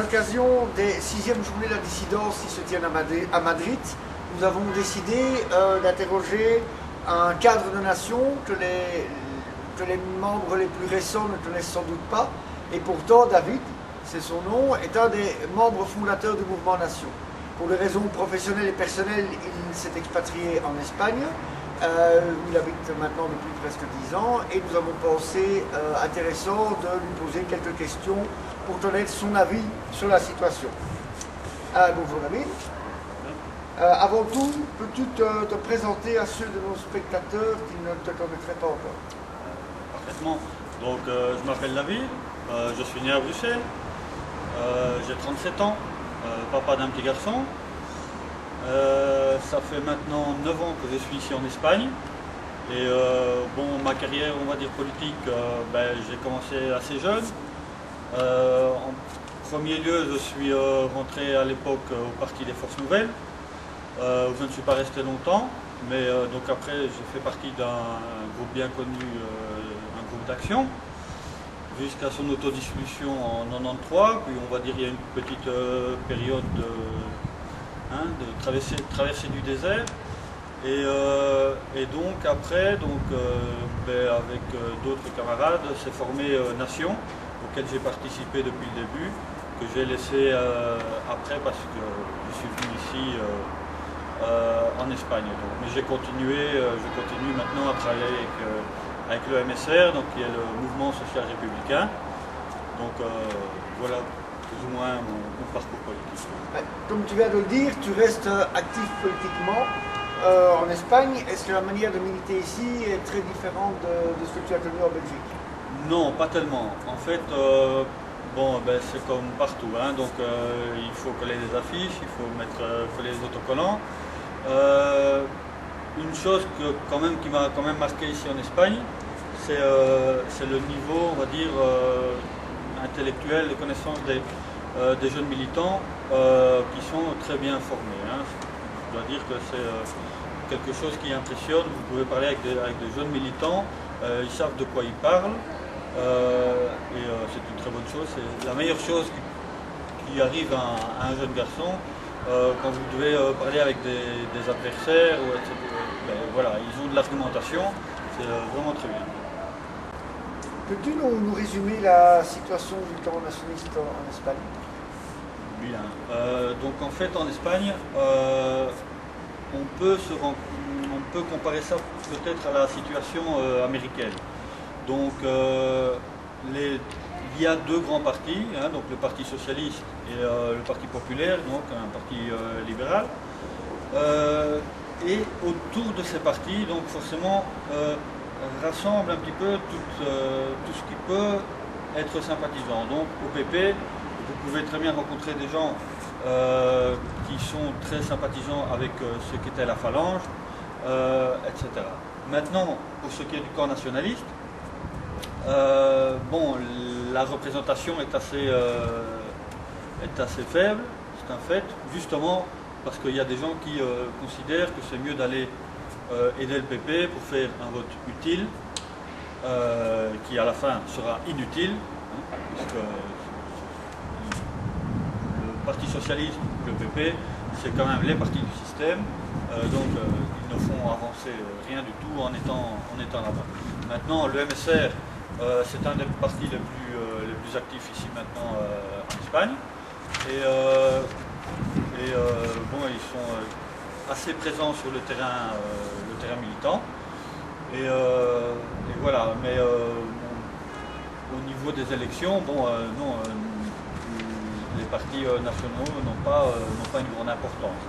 l'occasion des 6e journées de la dissidence qui se tiennent à Madrid, nous avons décidé d'interroger un cadre de nation que les membres les plus récents ne connaissent sans doute pas. Et pourtant, David, c'est son nom, est un des membres fondateurs du mouvement Nation. Pour des raisons professionnelles et personnelles, il s'est expatrié en Espagne, où il habite maintenant depuis presque 10 ans, et nous avons pensé intéressant de lui poser quelques questions pour connaître son avis sur la situation. Bonjour David. Avant tout, peux-tu te présenter à ceux de nos spectateurs qui ne te connaîtraient pas encore? Parfaitement. Donc, je m'appelle David, je suis né à Bruxelles, j'ai 37 ans, papa d'un petit garçon. Ça fait maintenant 9 ans que je suis ici en Espagne. Et bon, ma carrière, on va dire politique, j'ai commencé assez jeune. En premier lieu, je suis rentré à l'époque au Parti des Forces Nouvelles, où je ne suis pas resté longtemps. Mais donc après, j'ai fait partie d'un groupe bien connu, un groupe d'action, jusqu'à son autodissolution en 93. Puis on va dire il y a une petite période de traversée du désert. Et donc après, avec d'autres camarades, s'est formé Nation, auquel j'ai participé depuis le début, que j'ai laissé après parce que je suis venu ici en Espagne. Donc. Mais je continue maintenant à travailler avec le MSR, donc, qui est le Mouvement Social Républicain. Donc voilà plus ou moins mon parcours politique. Comme tu viens de le dire, tu restes actif politiquement en Espagne. Est-ce que la manière de militer ici est très différente de ce que tu as connu en Belgique? Non, pas tellement. En fait, c'est comme partout. Donc, il faut coller des affiches, il faut coller des autocollants. Une chose qui m'a quand même marqué ici en Espagne, c'est le niveau, on va dire, intellectuel, de connaissance des jeunes militants qui sont très bien formés. Je dois dire que c'est quelque chose qui impressionne. Vous pouvez parler avec des jeunes militants, ils savent de quoi ils parlent, et c'est une très bonne chose. C'est la meilleure chose qui arrive à un jeune garçon quand vous devez parler avec des adversaires, etc. Voilà, ils ont de l'argumentation, c'est vraiment très bien. Peux-tu nous résumer la situation du camp nationaliste en Espagne? Bien. Donc en fait en Espagne, on peut comparer ça peut-être à la situation américaine. Donc il y a deux grands partis, donc le Parti socialiste et le Parti populaire, donc un parti libéral. Et autour de ces partis, donc forcément, rassemble un petit peu tout ce qui peut être sympathisant. Donc au PP, vous pouvez très bien rencontrer des gens qui sont très sympathisants avec ce qu'était la Phalange, etc. Maintenant, pour ce qui est du camp nationaliste, la représentation est assez faible, c'est un fait, justement parce qu'il y a des gens qui considèrent que c'est mieux d'aller aider le PP pour faire un vote utile, qui à la fin sera inutile, puisque le Parti Socialiste, le PP, c'est quand même les partis du système, donc ils ne font avancer rien du tout en étant là-bas. Maintenant, le MSR, c'est un des partis les plus actifs ici maintenant en Espagne, et ils sont assez présents sur le terrain militant, et voilà. Mais au niveau des élections, non, les partis nationaux n'ont pas une grande importance.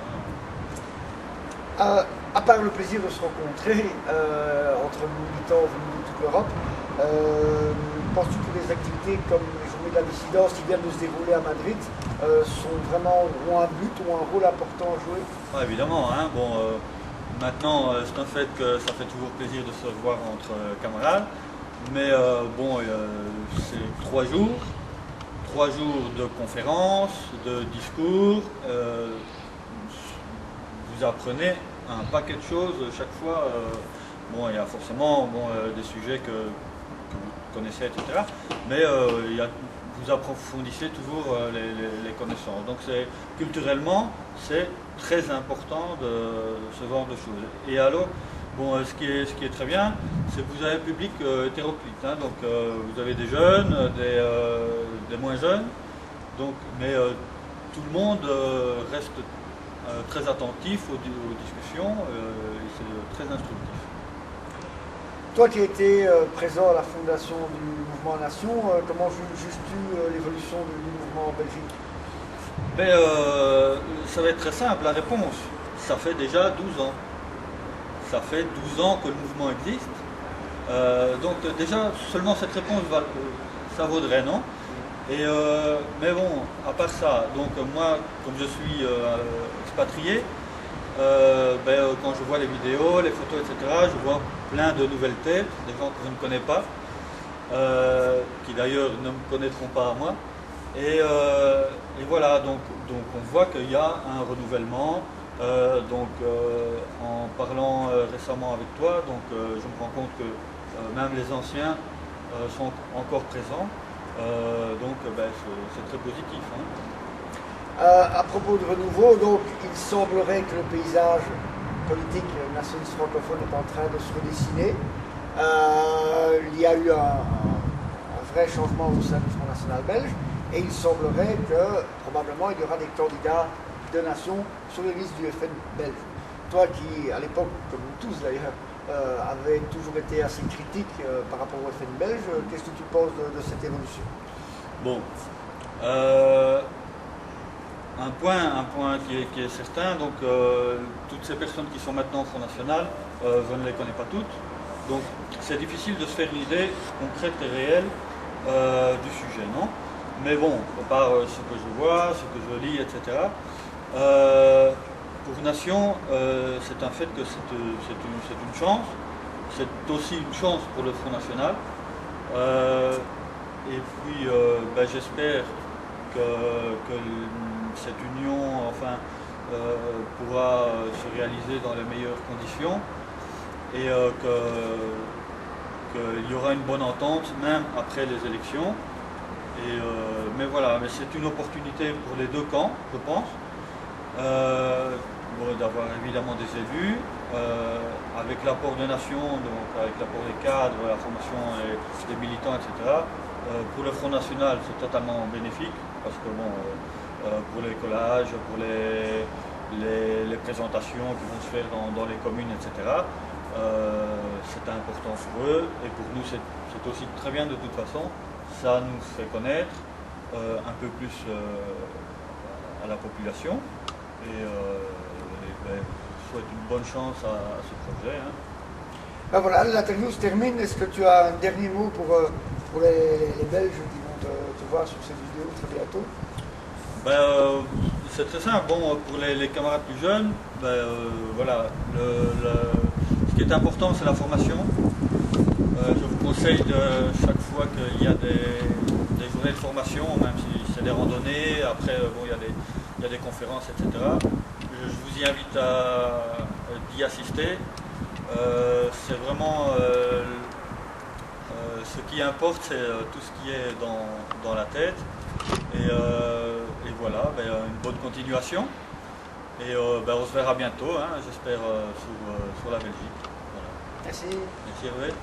À part le plaisir de se rencontrer entre militants venus de toute l'Europe, penses-tu que les activités comme les journées de la dissidence qui viennent de se dérouler à Madrid ont un but, ont un rôle important à jouer? Évidemment, maintenant c'est un fait que ça fait toujours plaisir de se voir entre camarades, mais c'est 3 jours de conférences, de discours, vous apprenez un paquet de choses chaque fois. Il y a forcément des sujets que vous connaissez, etc. Mais il y a vous approfondissez toujours les connaissances. Donc culturellement, c'est très important de ce genre de choses. Et alors, bon, ce qui est très bien, c'est que vous avez un public hétéroclite. Hein, donc vous avez des jeunes, des moins jeunes, donc, mais tout le monde reste très attentif aux discussions et c'est très instructif. Toi qui étais présent à la fondation du mouvement Nation, comment juges-tu l'évolution du mouvement en Belgique? Ça va être très simple, la réponse. Ça fait déjà 12 ans. Ça fait 12 ans que le mouvement existe. Donc déjà, seulement cette réponse, ça vaudrait, non? Mais bon, à part ça, donc moi, comme je suis expatrié, quand je vois les vidéos, les photos, etc., je vois plein de nouvelles têtes, des gens que je ne connais pas, qui d'ailleurs ne me connaîtront pas à moi. Et voilà, donc on voit qu'il y a un renouvellement. En parlant récemment avec toi, je me rends compte que même les anciens sont encore présents. C'est très positif. Hein. À propos de renouveau, donc il semblerait que le paysage politique nationaliste francophone est en train de se redessiner. Il y a eu un vrai changement au sein du Front National belge et il semblerait que probablement il y aura des candidats de Nation sur les listes du FN belge. Toi qui, à l'époque, comme nous tous d'ailleurs, avait toujours été assez critique par rapport au FN belge, qu'est-ce que tu penses de cette évolution? Bon, un point qui est certain, donc toutes ces personnes qui sont maintenant au Front National, je ne les connais pas toutes, donc c'est difficile de se faire une idée concrète et réelle du sujet, non? Mais bon, par ce que je vois, ce que je lis, etc., pour Nation, c'est un fait que c'est une chance, c'est aussi une chance pour le Front National. Et puis j'espère que cette union pourra se réaliser dans les meilleures conditions et qu'il y aura une bonne entente même après les élections. Mais voilà, mais c'est une opportunité pour les deux camps, je pense. D'avoir évidemment des élus, avec l'apport des nations, donc avec l'apport des cadres, la formation des militants, etc. Pour le Front National, c'est totalement bénéfique, parce que pour les collages, pour les présentations qui vont se faire dans les communes, etc., c'est important pour eux, et pour nous c'est aussi très bien de toute façon. Ça nous fait connaître un peu plus à la population. Je souhaite une bonne chance à ce projet. Hein. Ben voilà, l'interview se termine. Est-ce que tu as un dernier mot pour les Belges qui vont te voir sur cette vidéo très bientôt? C'est très simple. Bon, pour les camarades plus jeunes, voilà, ce qui est important, c'est la formation. Je vous conseille chaque fois qu'il y a des journées de formation, même si c'est des randonnées, après il y a des conférences, etc. Je vous y invite d'y assister. C'est vraiment ce qui importe, c'est tout ce qui est dans la tête. Et voilà, une bonne continuation. Et on se verra bientôt, hein, j'espère, sur la Belgique. Voilà. Merci. Merci Hervé.